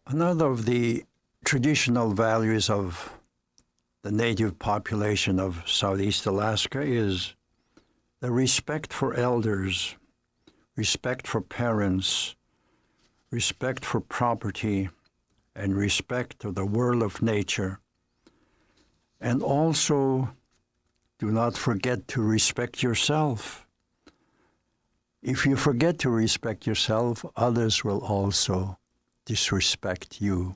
Another of the traditional values of the native population of Southeast Alaska is the respect for elders, respect for parents, respect for property, and respect of the world of nature. And also, do not forget to respect yourself. If you forget to respect yourself, others will also disrespect you.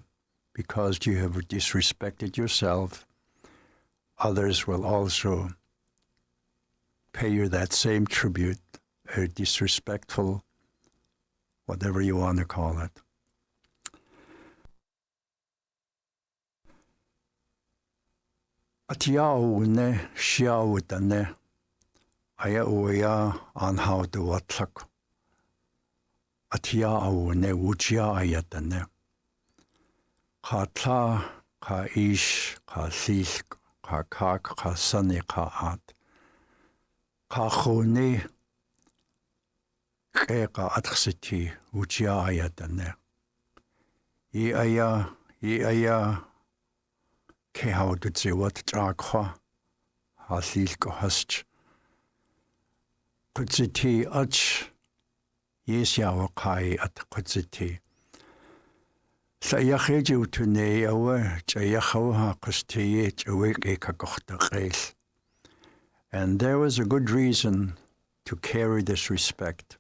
Because you have disrespected yourself, others will also pay you that same tribute, a disrespectful, whatever you want to call it. Atiaune shiawutane aya uya anhau de watlak. Atiaune wujia ayatane. Ka tla, ka ish, ka sil, ka kak, ka sani, ka at. Ka khone, ke ka atxiti, wujia ayatane. I aya, ke hau du ziwat jakha, ha sil ko hast. Kutsiti ach, yesyawa kai at kutsiti. Sayakhiju tune awa chayakhawha kustiye chaweke kakochtaqel. And there was a good reason to carry this respect.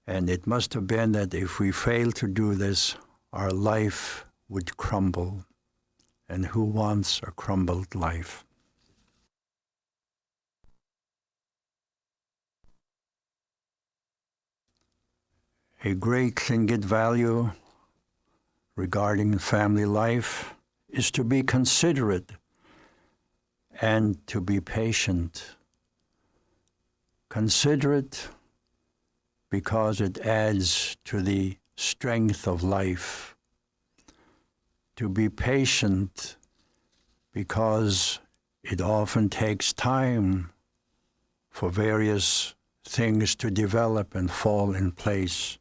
And it must have been that if we fail to do this, our life would crumble. And who wants a crumbled life? A great Tlingit value regarding family life is to be considerate and to be patient. Considerate because it adds to the strength of life. To be patient because it often takes time for various things to develop and fall in place.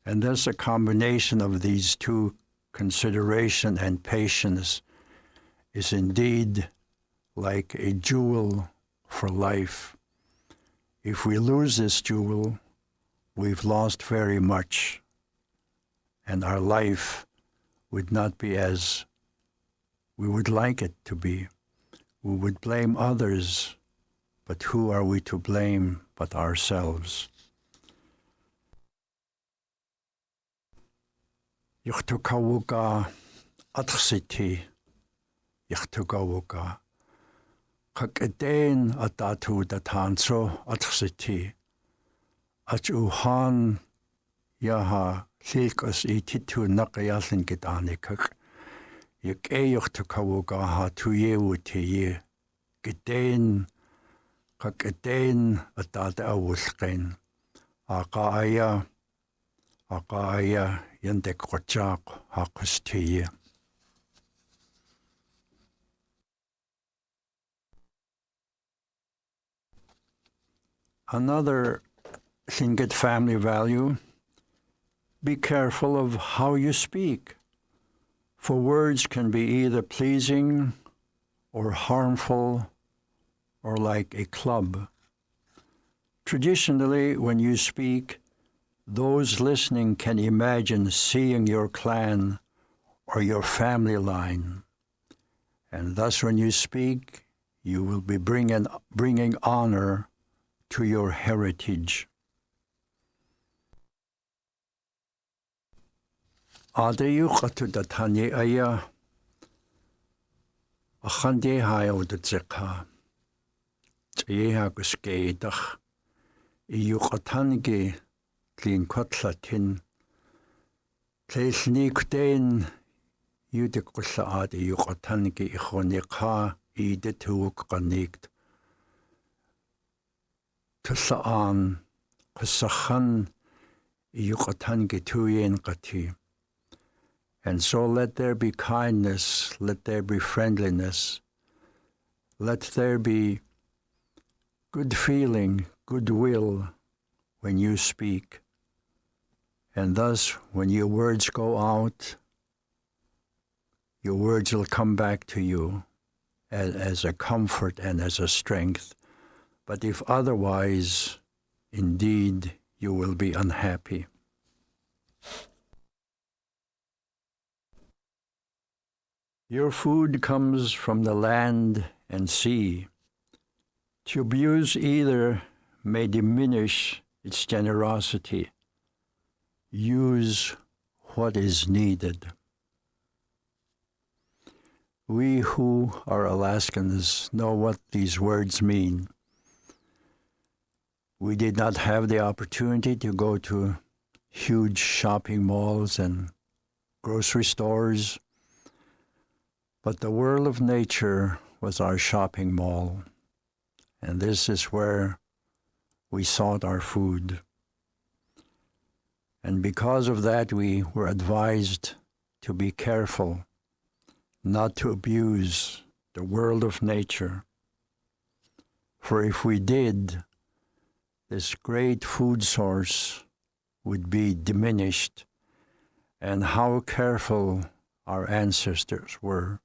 And thus a combination of these two, consideration and patience, is indeed like a jewel for life. If we lose this jewel, we've lost very much, and our life would not be as we would like it to be. We would blame others, but who are we to blame but ourselves? Yuchtukawuka atxiti, yuchtukawuka. Kakeden atatu datanso atxiti. Achuhan yaha silkas ititu nakayasin gidanikak. Yek yuchtukawuka ha tuyewutiye. Geden kakeden atata awulken. Aqaya yandek kochak hakustiye. Another Tlingit family value, be careful of how you speak, for words can be either pleasing or harmful or like a club. Traditionally, when you speak, those listening can imagine seeing your clan or your family line. And thus when you speak, you will be bringing honor to your heritage. Adayuqatu datanye aya akhande hayo datzeka tyeha kuskeidach iyuqatange tlin kotlatin tleilnikten yudikullaad iyuqatange ikhoniqa idetuuk qanikt tusaan qasakhan iyuqatange tuyen qati. And so let there be kindness, let there be friendliness, let there be good feeling, goodwill when you speak. And thus, when your words go out, your words will come back to you as a comfort and as a strength. But if otherwise, indeed, you will be unhappy. Your food comes from the land and sea. To abuse either may diminish its generosity. Use what is needed. We who are Alaskans know what these words mean. We did not have the opportunity to go to huge shopping malls and grocery stores, but the world of nature was our shopping mall, and this is where we sought our food. And because of that, we were advised to be careful, not to abuse the world of nature. For if we did, this great food source would be diminished, and how careful our ancestors were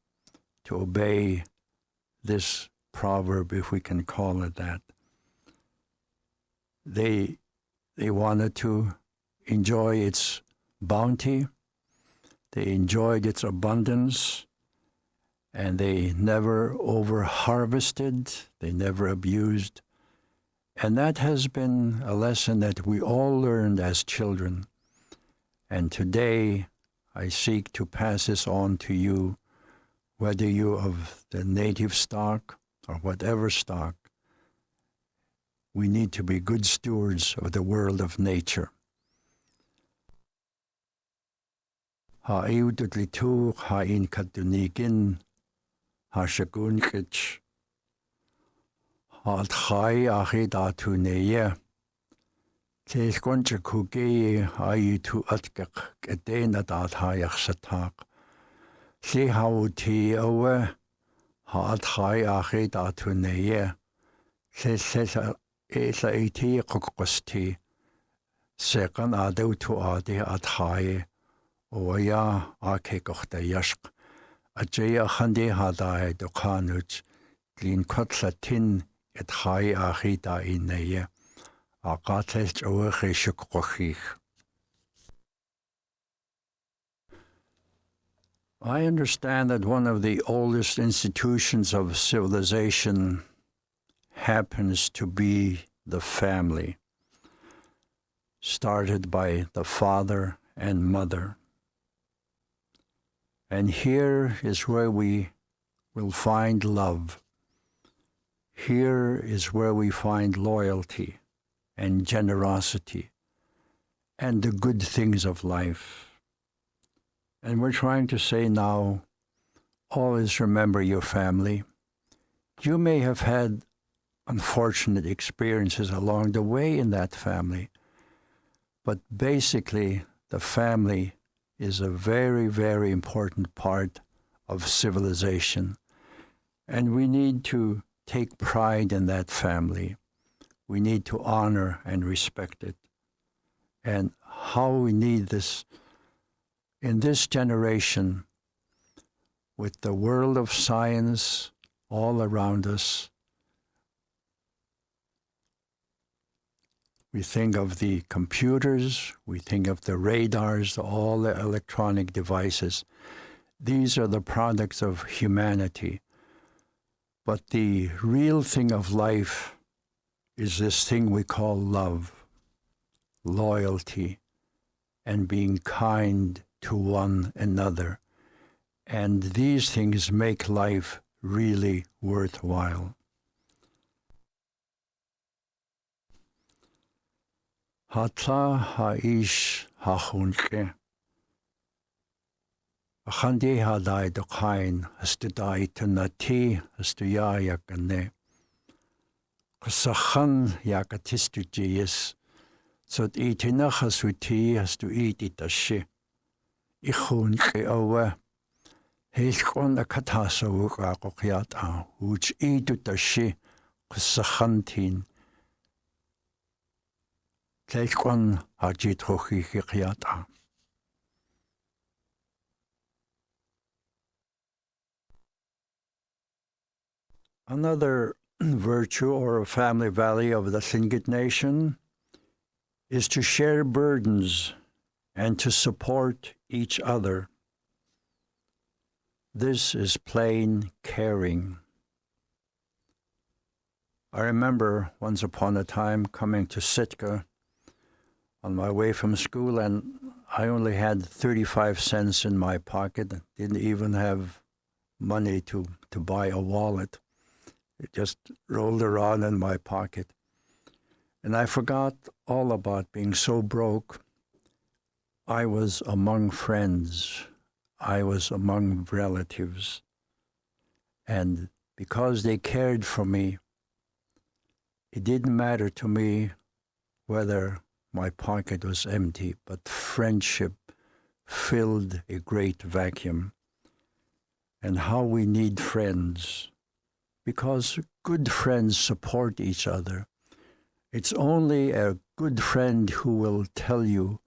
to obey this proverb, if we can call it that. They wanted to enjoy its bounty, they enjoyed its abundance, and they never over-harvested, they never abused. And that has been a lesson that we all learned as children. And today, I seek to pass this on to you, whether you're of the native stock or whatever stock. We need to be good stewards of the world of nature. Ha'iudutlitu ha'in katunikin ha'shakunkich ha'atchai achid atuneye Teilkoncha kugeyi ayitu atkak edena dathayach satak. Si hauti awe ha'atchai achid atuneye Sesa iti kukwasti Sekan adautu adi atchaye Oya akekochta yashk Ajaya khandi hadai dukanuj Glin kotlatin etchai achida ineye I understand that one of the oldest institutions of civilization happens to be the family, started by the father and mother. And here is where we will find love. Here is where we find loyalty and generosity and the good things of life. And we're trying to say now, always remember your family. You may have had unfortunate experiences along the way in that family, but basically the family is a very, very important part of civilization. And we need to take pride in that family. We need to honor and respect it. And how we need this in this generation, with the world of science all around us. We think of the computers, we think of the radars, all the electronic devices. These are the products of humanity. But the real thing of life is this thing we call love, loyalty, and being kind to one another. And these things make life really worthwhile. Hatla ha'ish ha'chunke. Achandi hadai dokain hastudai tunati hastuya yakane. Kasachan yakatistu jiyas. Sot itinach hasuti hastu ititashi. Ichunke awe. Heilkon akatasa wukakokyata. Uch itutashi kasachantin. Tlekwan haji trochi hikiata. Another virtue or a family value of the Tlingit Nation is to share burdens and to support each other. This is plain caring. I remember once upon a time coming to Sitka on my way from school, and I only had 35 cents in my pocket. Didn't even have money to buy a wallet. It just rolled around in my pocket. And I forgot all about being so broke. I was among friends. I was among relatives. And because they cared for me, it didn't matter to me whether my pocket was empty, but friendship filled a great vacuum. And how we need friends, because good friends support each other. It's only a good friend who will tell you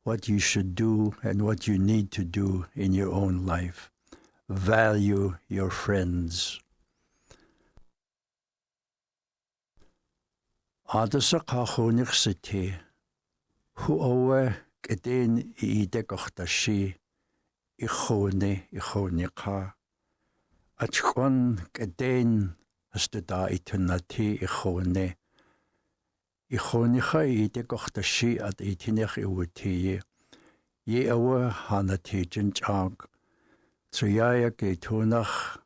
what you should do and what you need to do in your own life. Value your friends. Adasa kahonik siti, hu owe kedin iide kochtashi, ichone ka. Achkon kedin astuda itunati ichone. Ichonicha iide kochtashi at itinech iwutiye. Ye owe hanati jinchag. Tsuyaya getunach.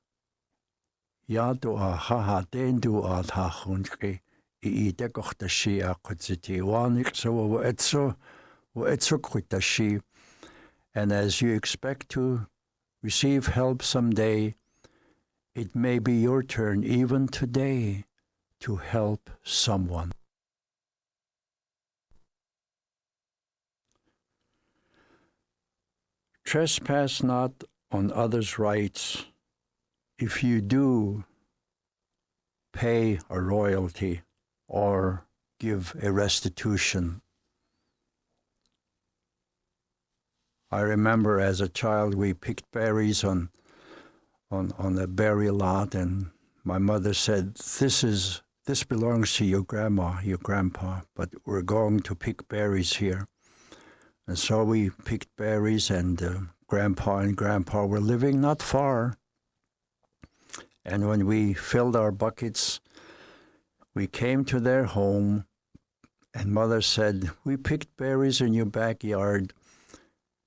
Yadu a haha dendu ad hachunki. Iide kochtashi a kutziti. Wanik so etso kwitashi. And as you expect to receive help someday, it may be your turn even today to help someone. Trespass not on others' rights. If you do, pay a royalty or give a restitution. I remember as a child we picked berries on a berry lot, and my mother said, this belongs to your grandma, your grandpa, but we're going to pick berries here. And so we picked berries, and Grandpa and Grandpa were living not far. And when we filled our buckets, we came to their home, and Mother said, we picked berries in your backyard,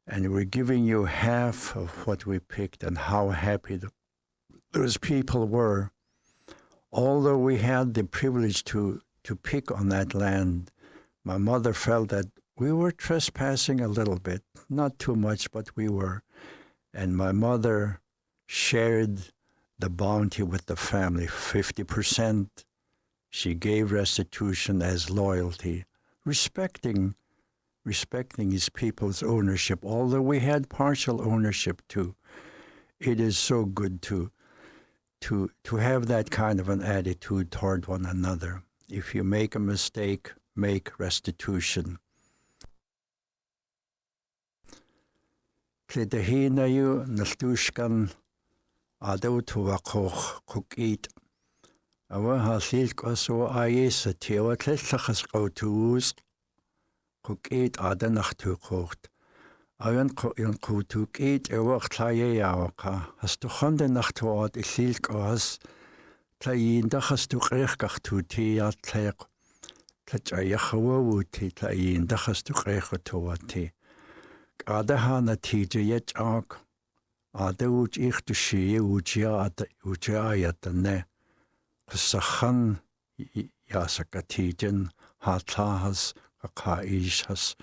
and we're giving you half of what we picked. And how happy those people were. Although we had the privilege to pick on that land, my mother felt that we were trespassing a little bit, not too much, but we were. And my mother shared the bounty with the family, 50%. She gave restitution as loyalty, respecting his people's ownership, although we had partial ownership too. It is so good to have that kind of an attitude toward one another. If you make a mistake, make restitution. Klidahinayu nastushkan adaw tuwakoch kukit. Awa hasil kaso ayesa tiwa tlechachas kautuus kukit ada nachtukocht. Ayan kutukit ewa tlaye yawaka. Hastu khande nachtuat isil kas tlayin da hastu qeikach tuti ya tlek. Tlachayakhawa wuti tlayin da hastu qeikatuati. Adaha natija yechak. Ada uch ichtushi ujayatane. Kasakhan yasakatijan hatlahas kakaishas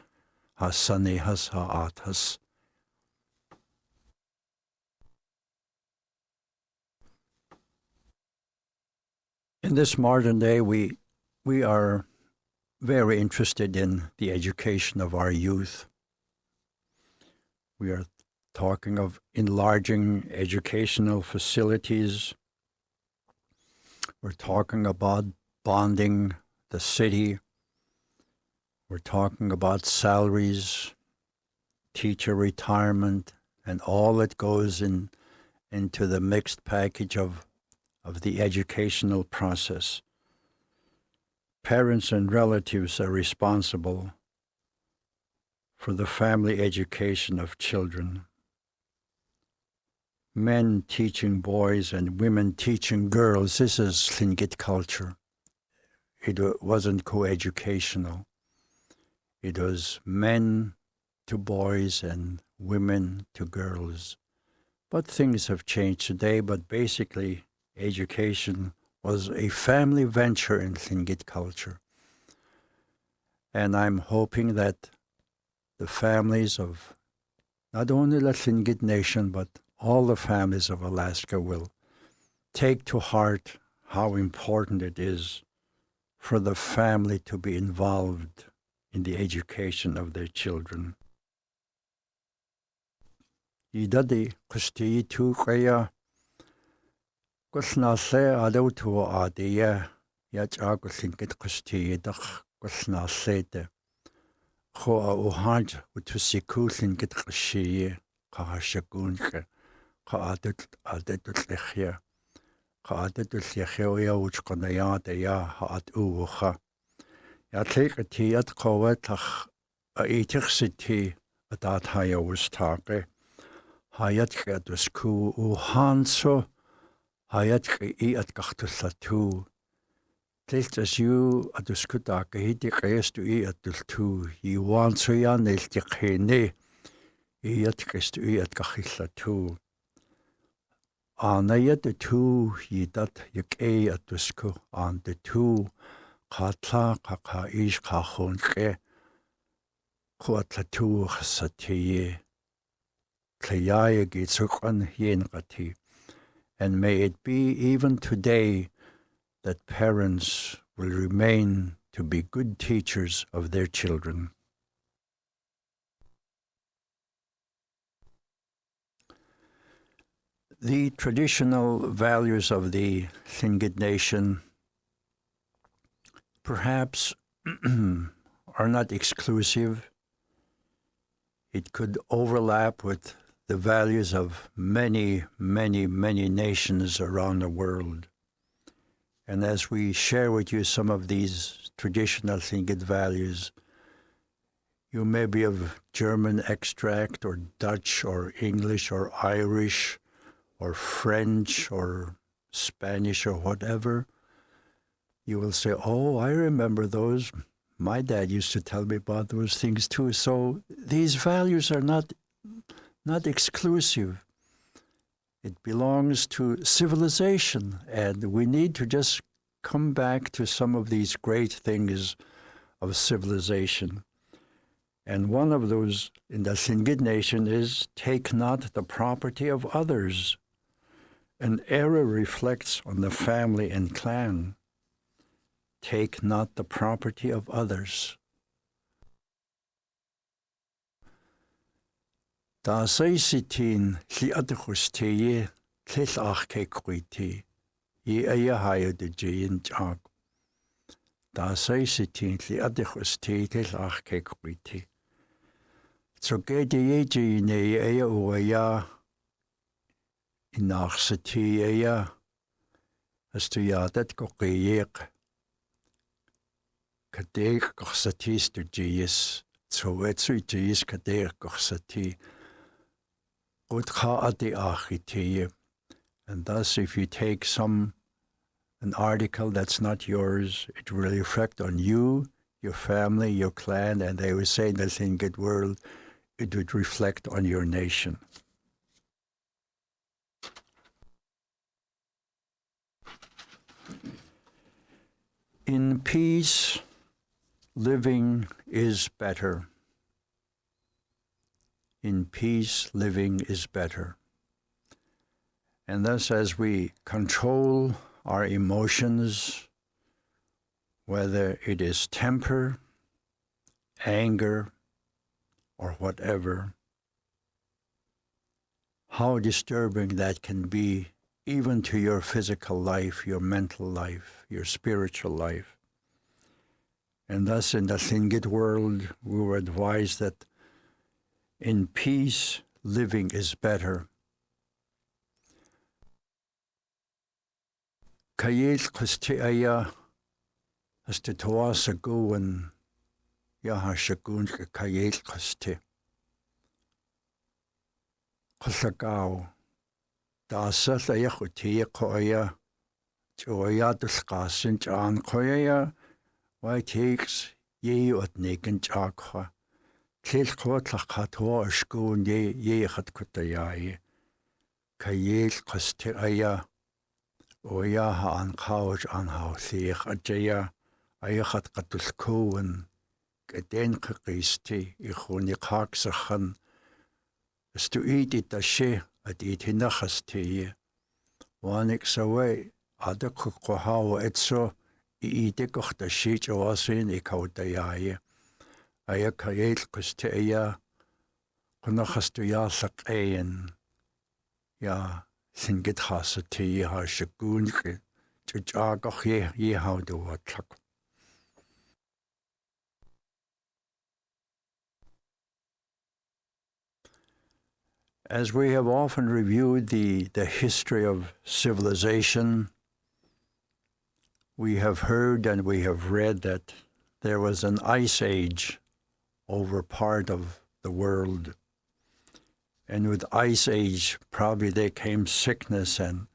hasanehas haathas. In this modern day, we are very interested in the education of our youth. We are talking of enlarging educational facilities. We're talking about bonding the city. We're talking about salaries, teacher retirement, and all that goes into the mixed package of the educational process. Parents and relatives are responsible for the family education of children. Men teaching boys and women teaching girls. This is Tlingit culture. It wasn't co-educational. It was men to boys and women to girls. But things have changed today, but basically education was a family venture in Tlingit culture. And I'm hoping that the families of not only the Tlingit nation, but all the families of Alaska will take to heart how important it is for the family to be involved in the education of their children. Idadi kusti tu kaya kusnase adaw tu adiya yacha kusinkit kusti dak kusnasete ko auhaj utusiku sinkit kushi kahashakunke ka adet Qaadatul uçqanayada ya haat uha. Ya tlekati at qawatach aitirsiti adat haya wustake. Hayat kadusku uhanso hayat I at gachtusatu. Tiltas you aduskutake hiti qayastu I at dultu. Yi wanso ya niltiqhini. I at qayastu I at gachilatu. Anaya the two yidat yake atusku on the two katla kaka ish kahunke kuatlatu satiye klayaya gitsukan yengati. And may it be even today that parents will remain to be good teachers of their children. The traditional values of the Tlingit nation perhaps are not exclusive. It could overlap with the values of many, many, many nations around the world. And as we share with you some of these traditional Tlingit values, you may be of German extract or Dutch or English or Irish or French or Spanish or whatever, you will say, oh, I remember those. My dad used to tell me about those things too. So these values are not exclusive. It belongs to civilization, and we need to just come back to some of these great things of civilization. And one of those in the Tlingit nation is, take not the property of others. An era reflects on the family and clan. Take not the property of others. Da say sitin li adkhusteye tlil achke kwiti. Ye aya haya de jayin chag. Da say sitin li adkhusteye tlil achke kwiti. So ge de ye jine aya uaya inachsatiya as to yadat kokeyek. Kadeek kosatis to jis. So wetsu jis kadeek kosati. And thus, if you take an article that's not yours, it will reflect on you, your family, your clan, and they would say in the Tlingit world, it would reflect on your nation. In peace, living is better. In peace, living is better. And thus, as we control our emotions, whether it is temper, anger, or whatever, how disturbing that can be even to your physical life, your mental life, your spiritual life. And thus in the Tlingit world, we were advised that in peace, living is better. Kayil kusti aya as the toasa goen yaha shagun kayil kusti. Kusagao dasa aya kutia koya joya dulkasin jan koya why takes ye at neken chakha. Tlil kwotlach katwa shkun ye hat kutayaye. Kayil kusti aya Oya ha an couch an hauthich ajaya ayachat katulkoen geden kristi ichuni kaksachan is to eat it a she at eat hinachasti wanik sawe adakukwahawa etso eat it koch the sheet oasin ikautayaye ayakayel kusteya kunachastu yasak ayen ya Tlingit hasati ha shagun chagach ye how do what. As we have often reviewed the history of civilization, we have heard and we have read that there was an ice age over part of the world. And with ice age, probably there came sickness and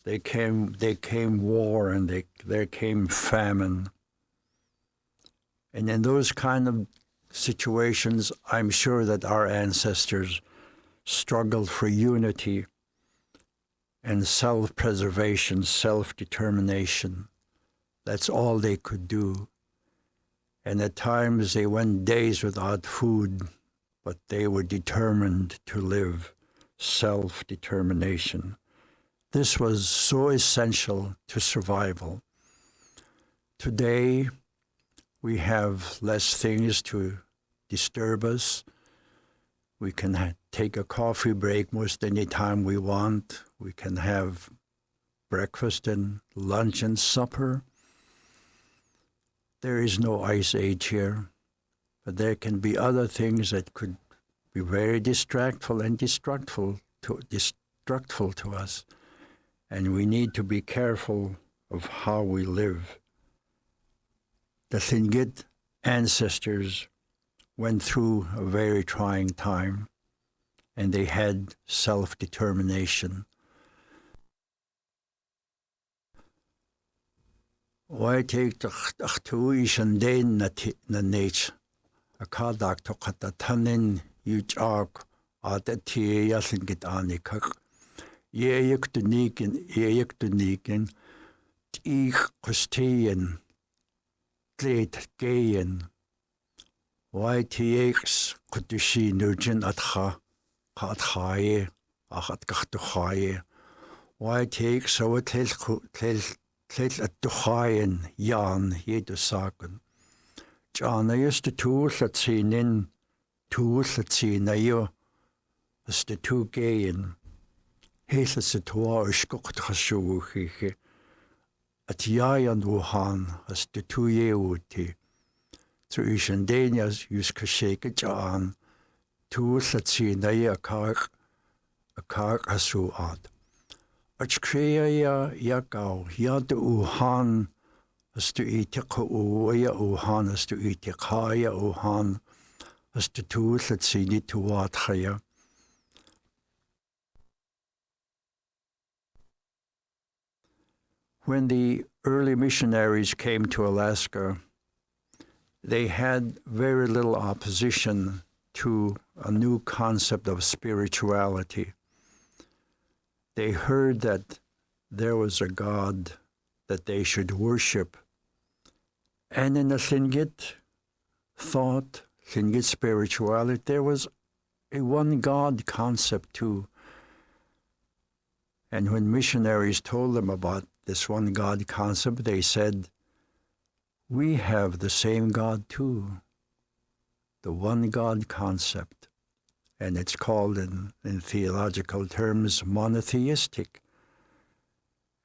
there came war and there came famine. And in those kind of situations, I'm sure that our ancestors struggled for unity and self-preservation, self-determination. That's all they could do. And at times they went days without food, but they were determined to live self-determination. This was so essential to survival. Today, we have less things to disturb us. We can take a coffee break most any time we want. We can have breakfast and lunch and supper. There is no ice age here. But there can be other things that could be very distractful and destructful to us. And we need to be careful of how we live. The Tlingit ancestors went through a very trying time, and they had self-determination. Why take the achtuish and den na nature? A kadak to katatanin yujak at a tea Tlingit anikak. Ye yuk to nikin, ich kustian, glade gayen. Why TX could you see Nugent at ha, kat haye, achat gachtuhaye. Why take so a tel at duhayen, yan, ye to saken. John, I used to tool at seen in, tool at seen ayo, as the two gayen. He's a toa shkokt hashuhi, at yayan wuhan, as the two ye uti. So Ishandanias use kashake John, tool at seen ayo a car hasu ad. Ach krea yakao, yad uhan. As to itik uya uhan, as to itik haya uhan, as to tool at sini to wat haya. When the early missionaries came to Alaska, they had very little opposition to a new concept of spirituality. They heard that there was a God that they should worship. And in the Tlingit thought, Tlingit spirituality, there was a one God concept too. And when missionaries told them about this one God concept, they said, we have the same God too, the one God concept. And it's called in theological terms monotheistic.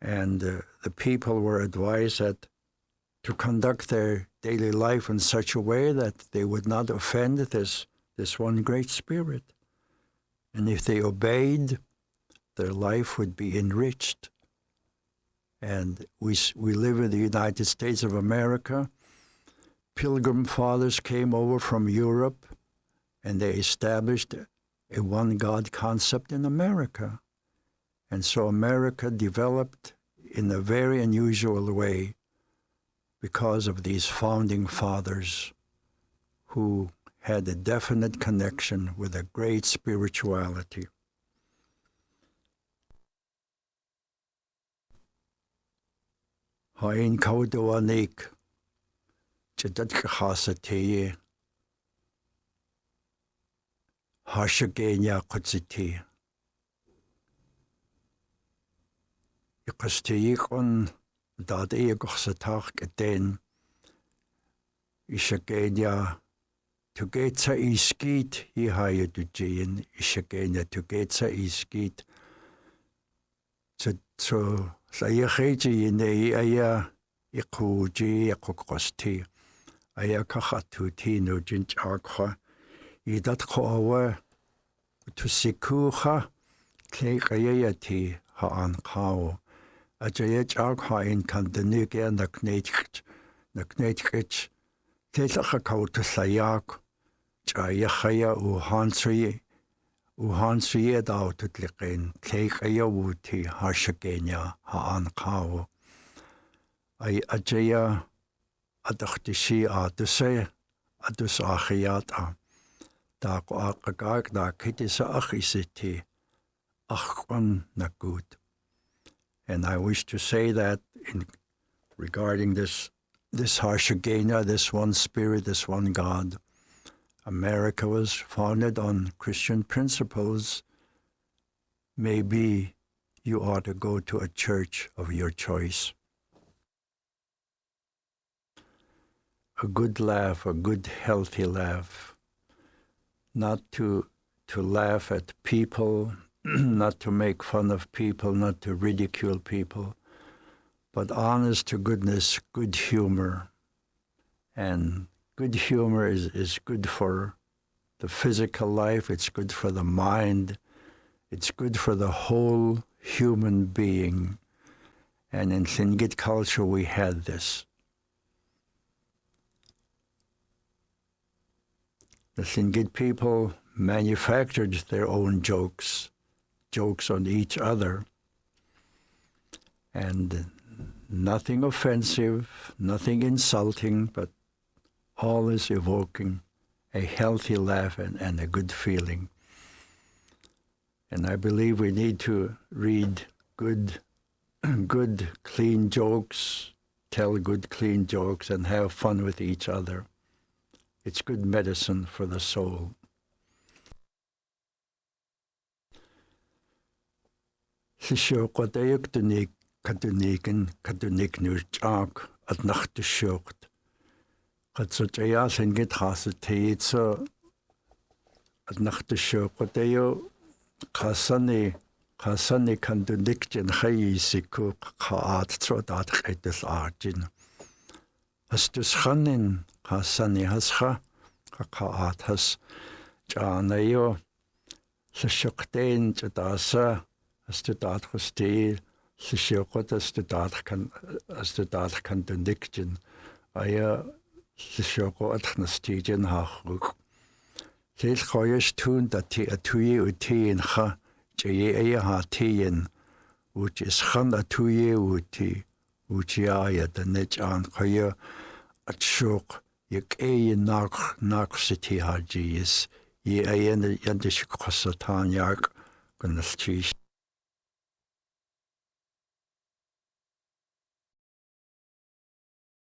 And the people were advised that to conduct their daily life in such a way that they would not offend this one great spirit. And if they obeyed, their life would be enriched. And we live in the United States of America. Pilgrim fathers came over from Europe, and they established a one God concept in America. And so America developed in a very unusual way because of these founding fathers who had a definite connection with a great spirituality. Hain kaudawanik jadad khasati hashagenya qutsiti iqastiyikon dadiyaqsataq eden ishagenya tugetsa iskit ihayadujin ishagenya tugetsa iskit so Sayaheji ne aya ikuji yakukosti aya kahatuti no jinchakha idat kowa to sikuha kayayati ha an kao ajayach akha in kandenike naknetich telakha kauta sayak chayahaya uhansri daututliqin kayawuti hashagenya haan qao ay ajaya adakhtishi atuse adus akhiyata da qaqaq da kitisa akhisiti akhwan nakut. And I wish to say that regarding this hashagenya, this one spirit, this one God, America was founded on Christian principles. Maybe you ought to go to a church of your choice. A good laugh, a good healthy laugh. Not to laugh at people, not to make fun of people, not to ridicule people, but honest to goodness, good humor. And good humor is good for the physical life, it's good for the mind, it's good for the whole human being. And in Tlingit culture we had this. The Tlingit people manufactured their own jokes on each other, and nothing offensive, nothing insulting, but always evoking a healthy laugh and a good feeling. And I believe we need to read good, clean jokes, tell good, clean jokes, and have fun with each other. It's good medicine for the soul. Sishoqatayuk tunik katunik nurchak at nachtushoqt. Katsutaya Tlingit khasatayitsa at nachtushoqatayo khasani kandunikjin khayisiku khaat trodat khaitis arjin. Hastus khanin khasani hasha khaat has janayo sishoqtain jadasa astudat khusti sishoqat astudat kandunikjin aya sishoko atnastijin hachuk. Tel khoyesh tun dati atuye utiin kha jaye aya hatiyin uch is khan atuye uti uchiaya danechan khoye atshok yek aya nak siti hajis ye aya yandish khosatan yak gunalchish.